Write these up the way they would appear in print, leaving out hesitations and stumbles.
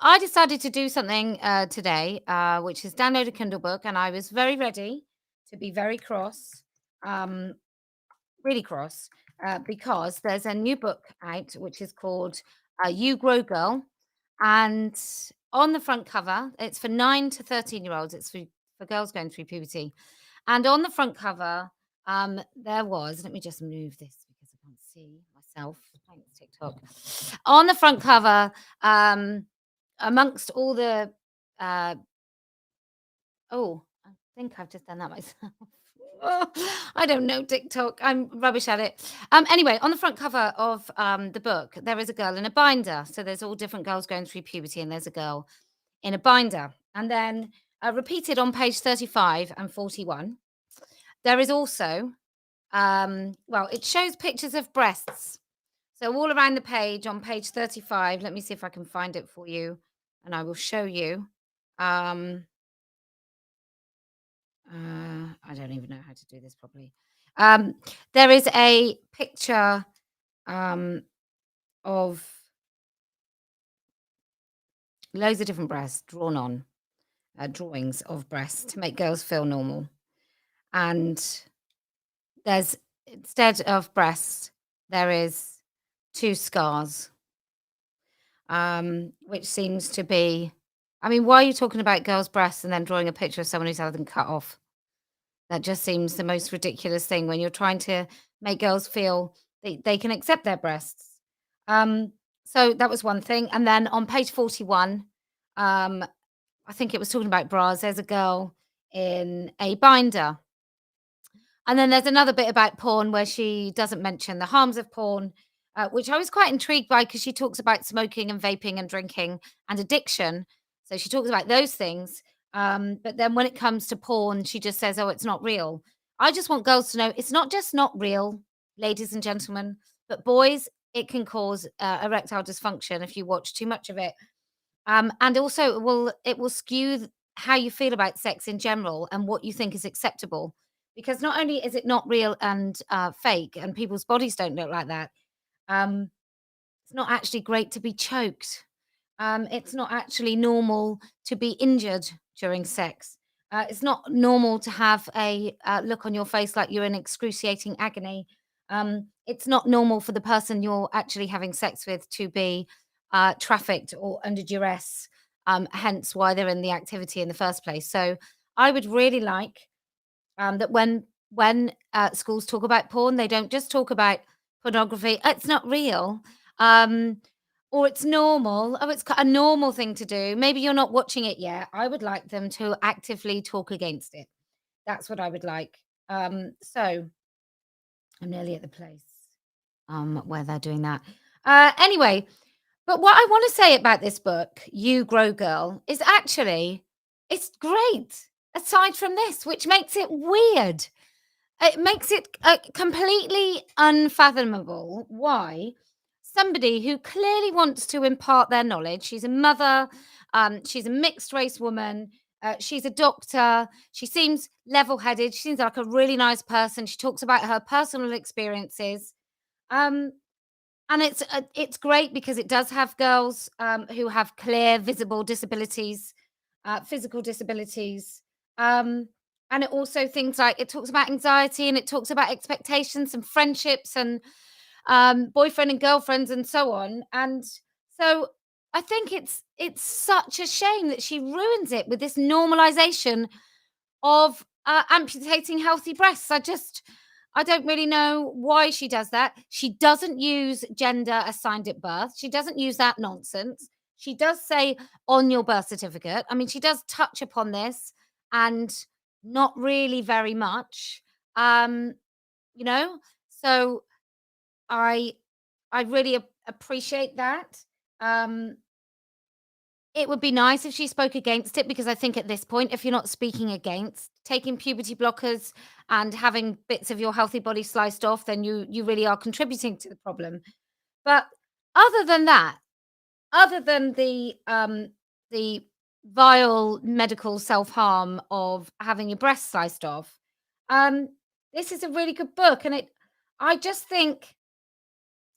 I decided to do something today, which is download a Kindle book, and I was very ready to be very cross, um, really cross, because there's a new book out which is called You Grow Girl. And on the front cover, it's for 9 to 13-year-olds, it's for girls going through puberty. And on the front cover, there was, let me just move this because I can't see myself. Thanks, TikTok. On the front cover, amongst all the, uh, oh, I think I've just done that myself. Oh, I don't know TikTok. I'm rubbish at it. Anyway, on the front cover of the book, there is a girl in a binder. So there's all different girls going through puberty, and there's a girl in a binder. And then repeated on page 35 and 41, there is also, well, it shows pictures of breasts. So all around the page on page 35, let me see if I can find it for you and I will show you. Um, I don't even know how to do this properly. Um, there is a picture um, of loads of different breasts drawn on, drawings of breasts to make girls feel normal. And there's, instead of breasts, there is two scars, which seems to be, I mean, why are you talking about girls' breasts and then drawing a picture of someone who's had them cut off? That just seems the most ridiculous thing when you're trying to make girls feel they can accept their breasts. So that was one thing. And then on page 41, um, I think it was talking about bras. There's a girl in a binder. And then there's another bit about porn where she doesn't mention the harms of porn, which I was quite intrigued by because she talks about smoking and vaping and drinking and addiction. So she talks about those things. But then when it comes to porn, she just says, oh, it's not real. I just want girls to know it's not just not real, ladies and gentlemen, but boys, it can cause erectile dysfunction if you watch too much of it. And also it will skew how you feel about sex in general and what you think is acceptable. Because not only is it not real and fake, and people's bodies don't look like that, um, it's not actually great to be choked. It's not actually normal to be injured during sex. It's not normal to have a look on your face like you're in excruciating agony. It's not normal for the person you're actually having sex with to be trafficked or under duress, hence why they're in the activity in the first place. So I would really like that when schools talk about porn, they don't just talk about pornography. It's not real. Um, or it's normal. Oh, it's a normal thing to do. Maybe you're not watching it yet. I would like them to actively talk against it. That's what I would like. So I'm nearly at the place where they're doing that. Anyway, but what I want to say about this book, You Grow Girl, is actually it's great. Aside from this, which makes it weird. It makes it completely unfathomable why somebody who clearly wants to impart their knowledge, she's a mother, she's a mixed race woman, she's a doctor, she seems level headed, she seems like a really nice person. She talks about her personal experiences. Um, and it's great because it does have girls who have clear, visible disabilities, physical disabilities. Um, and it also things like it talks about anxiety and it talks about expectations and friendships and boyfriend and girlfriends and so on. And so I think it's such a shame that she ruins it with this normalization of amputating healthy breasts. I don't really know why she does that. She doesn't use gender assigned at birth. She doesn't use that nonsense. She does say on your birth certificate. I mean, she does touch upon this and not really very much. Um, you know, so I I really appreciate that. Um, it would be nice if she spoke against it because I think at this point, if you're not speaking against taking puberty blockers and having bits of your healthy body sliced off, then you really are contributing to the problem. But other than that, other than the vile medical self-harm of having your breast sliced off, um, this is a really good book. And I just think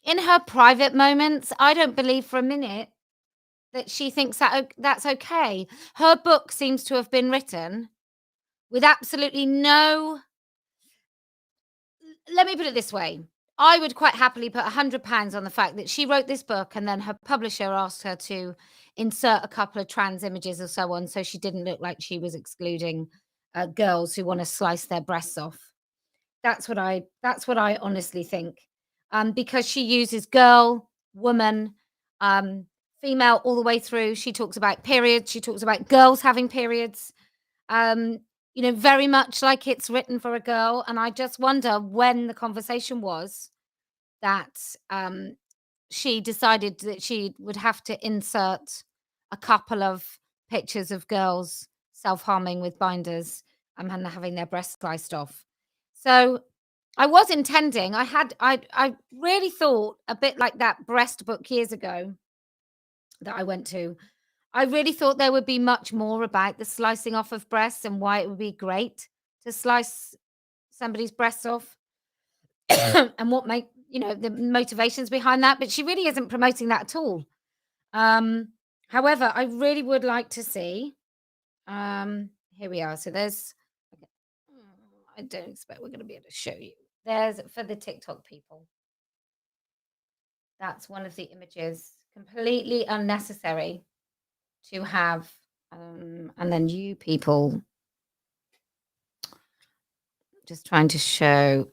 in her private moments, I don't believe for a minute that she thinks that's okay. Her book seems to have been written with absolutely no. Let me put it this way. I would quite happily put £100 on the fact that she wrote this book and then her publisher asked her to insert a couple of trans images or so on, so she didn't look like she was excluding girls who want to slice their breasts off. That's what I honestly think. Because she uses girl, woman, um, female all the way through. She talks about periods. She talks about girls having periods. Um, very much like it's written for a girl. And I just wonder when the conversation was that she decided that she would have to insert a couple of pictures of girls self-harming with binders and having their breasts sliced off. So I was intending, I really thought a bit like that breast book years ago that I went to. I really thought there would be much more about the slicing off of breasts and why it would be great to slice somebody's breasts off and what make the motivations behind that. But she really isn't promoting that at all. Um, However, I really would like to see. Here we are. So there's. Okay. I don't expect we're going to be able to show you. There's for the TikTok people. That's one of the images. Completely unnecessary to have. And then you people just trying to show.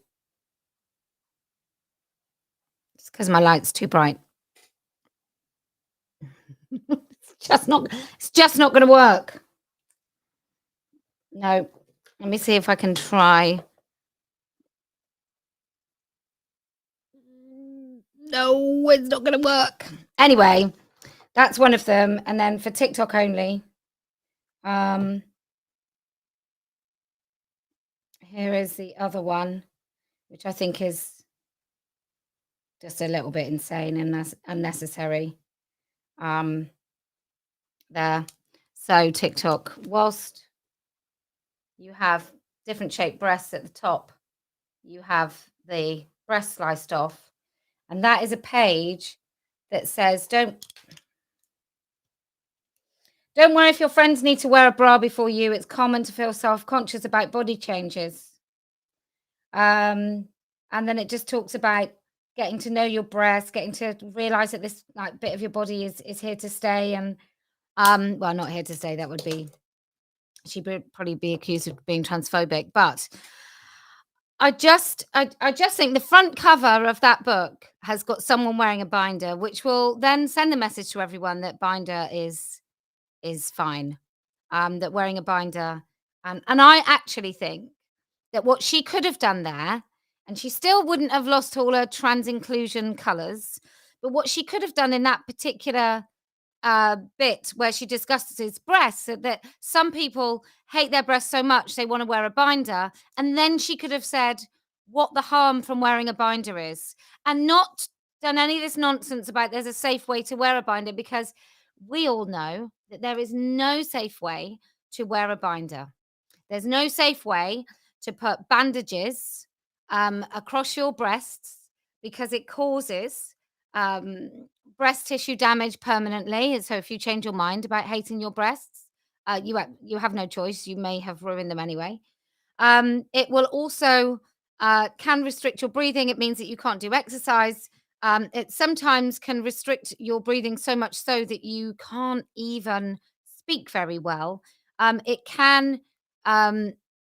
It's because my light's too bright. It's just not going to work. No. Let me see if I can try. No, it's not going to work. Anyway, that's one of them. And then for TikTok only, here is the other one, which I think is just a little bit insane and unnecessary. There. So TikTok, whilst you have different shaped breasts at the top, you have the breast sliced off. And that is a page that says, don't worry if your friends need to wear a bra before you. It's common to feel self-conscious about body changes. And then it just talks about getting to know your breasts, getting to realize that this bit of your body is here to stay. And well, not here to stay. That would be, she'd probably be accused of being transphobic. But I just think the front cover of that book has got someone wearing a binder, which will then send the message to everyone that binder is fine. That wearing a binder, and I actually think that what she could have done there, and she still wouldn't have lost all her trans inclusion colours, but what she could have done in that particular bit where she discusses breasts, that some people hate their breasts so much they want to wear a binder, and then she could have said what the harm from wearing a binder is, and not done any of this nonsense about there's a safe way to wear a binder, because we all know that there is no safe way to wear a binder. There's no safe way to put bandages across your breasts, because it causes um, breast tissue damage permanently. So if you change your mind about hating your breasts, you have no choice. You may have ruined them anyway. It will also can restrict your breathing. It means that you can't do exercise. It sometimes can restrict your breathing so much so that you can't even speak very well. It can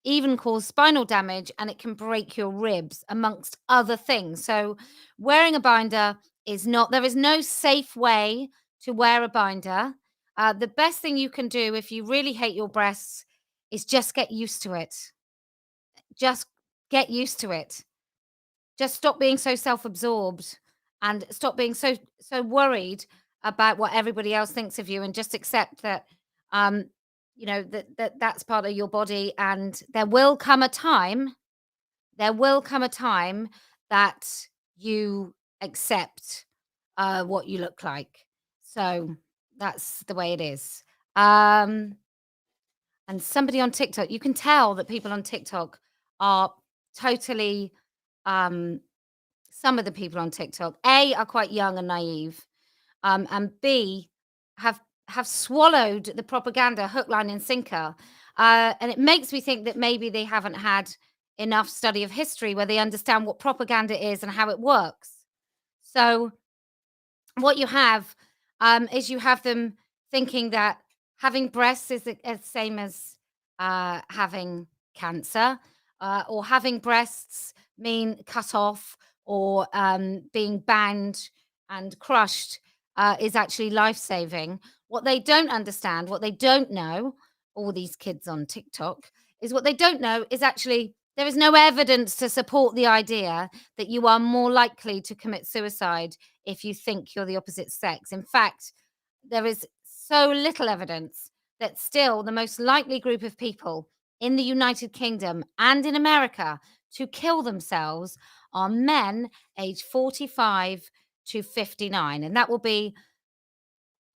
even cause spinal damage, and it can break your ribs, amongst other things. So wearing a binder there is no safe way to wear a binder. The best thing you can do if you really hate your breasts is just get used to it. Just get used to it. Just stop being so self-absorbed and stop being so worried about what everybody else thinks of you, and just accept that that's part of your body, and there will come a time that you accept what you look like. So that's the way it is. And somebody on TikTok, you can tell that people on TikTok are totally some of the people on TikTok, A, are quite young and naive, and B, have have swallowed the propaganda hook, line, and sinker. And it makes me think that maybe they haven't had enough study of history where they understand what propaganda is and how it works. So, what you have is you have them thinking that having breasts is the same as having cancer, or having breasts mean cut off, or being bound and crushed is actually life saving. What they don't understand, what they don't know, all these kids on TikTok, is what they don't know is actually there is no evidence to support the idea that you are more likely to commit suicide if you think you're the opposite sex. In fact, there is so little evidence that still the most likely group of people in the United Kingdom and in America to kill themselves are men aged 45 to 59. And that will be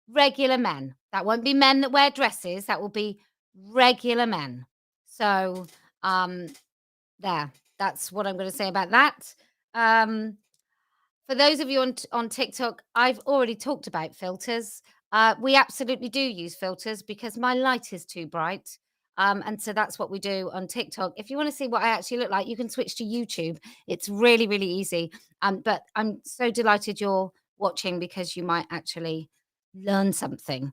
regular men. That won't be men that wear dresses. That will be regular men. So, um, there, that's what I'm going to say about that. Um, for those of you on TikTok, I've already talked about filters. We absolutely do use filters because my light is too bright. And so that's what we do on TikTok. If you want to see what I actually look like, you can switch to YouTube. It's really, really easy. But I'm so delighted you're watching because you might actually learn something.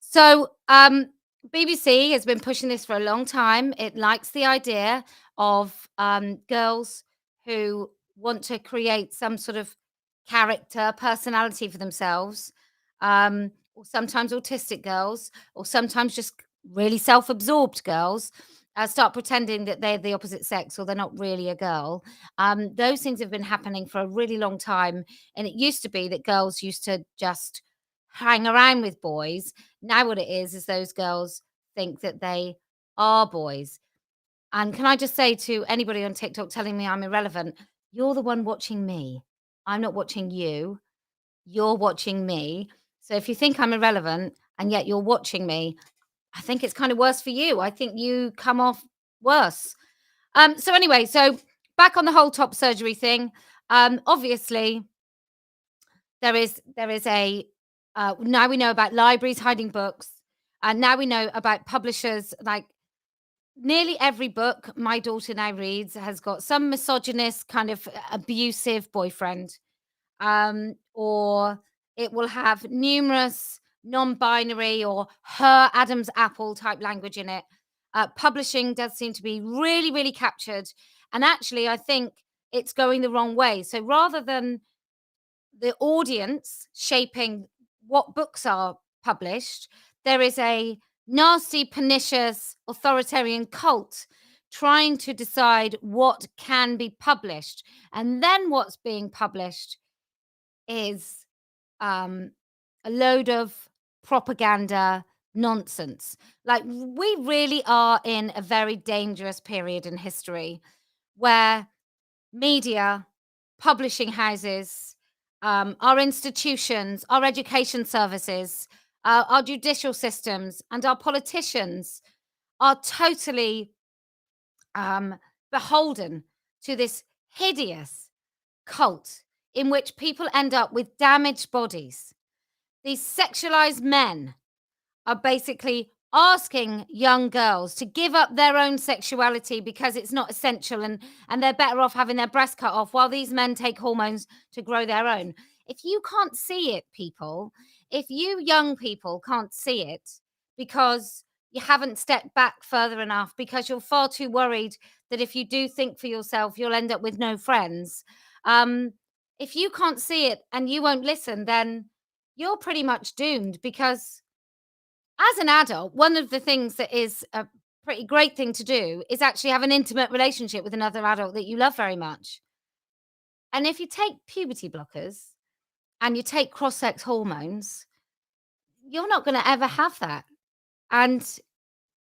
So, BBC has been pushing this for a long time. It likes the idea of girls who want to create some sort of character, personality for themselves, or sometimes autistic girls, or sometimes just really self absorbed girls. Start pretending that they're the opposite sex or they're not really a girl. Those things have been happening for a really long time. And it used to be that girls used to just hang around with boys. Now what it is those girls think that they are boys. And can I just say to anybody on TikTok telling me I'm irrelevant, you're the one watching me. I'm not watching you. You're watching me. So if you think I'm irrelevant and yet you're watching me, I think it's kind of worse for you. I think you come off worse. So anyway, so back on the whole top surgery thing. Obviously, there is a now we know about libraries hiding books, and now we know about publishers. Like nearly every book my daughter now reads has got some misogynist kind of abusive boyfriend, or it will have numerous non-binary or her Adam's apple type language in it. Publishing does seem to be really, really captured, and actually, I think it's going the wrong way. So rather than the audience shaping what books are published, there is a nasty, pernicious, authoritarian cult trying to decide what can be published. And then what's being published is um, a load of propaganda nonsense. Like, we really are in a very dangerous period in history where media, publishing houses, our institutions, our education services, our judicial systems, and our politicians are totally beholden to this hideous cult in which people end up with damaged bodies. These sexualized men are basically asking young girls to give up their own sexuality because it's not essential, and they're better off having their breast cut off while these men take hormones to grow their own. If you can't see it, people, if you young people can't see it because you haven't stepped back further enough, because you're far too worried that if you do think for yourself you'll end up with no friends, um if you can't see it and you won't listen, then you're pretty much doomed. Because as an adult, one of the things that is a pretty great thing to do is actually have an intimate relationship with another adult that you love very much. And if you take puberty blockers and you take cross sex hormones, you're not going to ever have that. And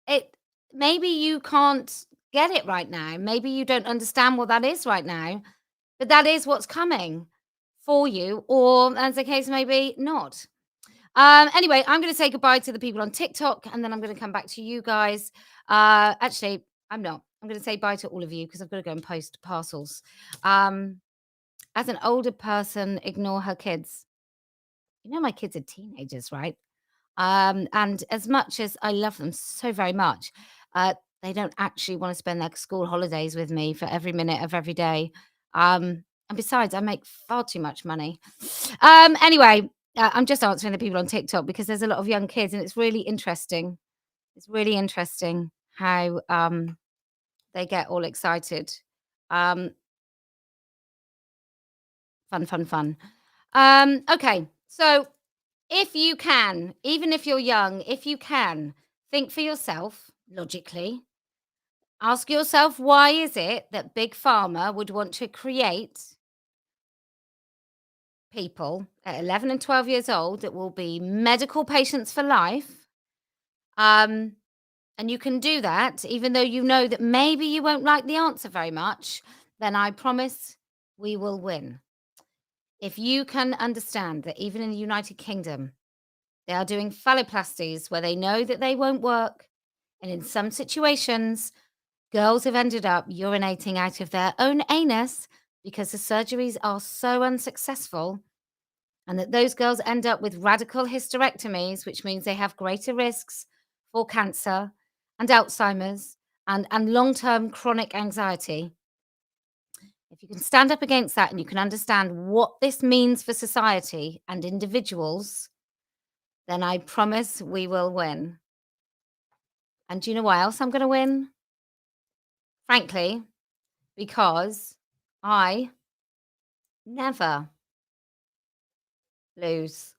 it maybe you can't get it right now. Maybe you don't understand what that is right now, but that is what's coming for you, or as the case may be, not. Anyway, I'm going to say goodbye to the people on TikTok, and then I'm going to come back to you guys. Actually, I'm not. I'm going to say bye to all of you because I've got to go and post parcels. As an older person, ignore her kids. You know, my kids are teenagers, right? And as much as I love them so very much, uh, they don't actually want to spend their school holidays with me for every minute of every day. And besides, I make far too much money. Anyway, I'm just answering the people on TikTok because there's a lot of young kids, and it's really interesting. It's really interesting how they get all excited. Um, Fun, fun, fun. Okay, so if you can, even if you're young, if you can, think for yourself logically. Ask yourself, why is it that Big Pharma would want to create people at 11 and 12 years old that will be medical patients for life? Um, and you can do that, even though you know that maybe you won't like the answer very much, then I promise we will win. If you can understand that even in the United Kingdom, they are doing phalloplasties where they know that they won't work. And in some situations, girls have ended up urinating out of their own anus because the surgeries are so unsuccessful. And that those girls end up with radical hysterectomies, which means they have greater risks for cancer and Alzheimer's and long term chronic anxiety. If you can stand up against that and you can understand what this means for society and individuals, then I promise we will win. And do you know why else I'm gonna win? Frankly, because I never lose.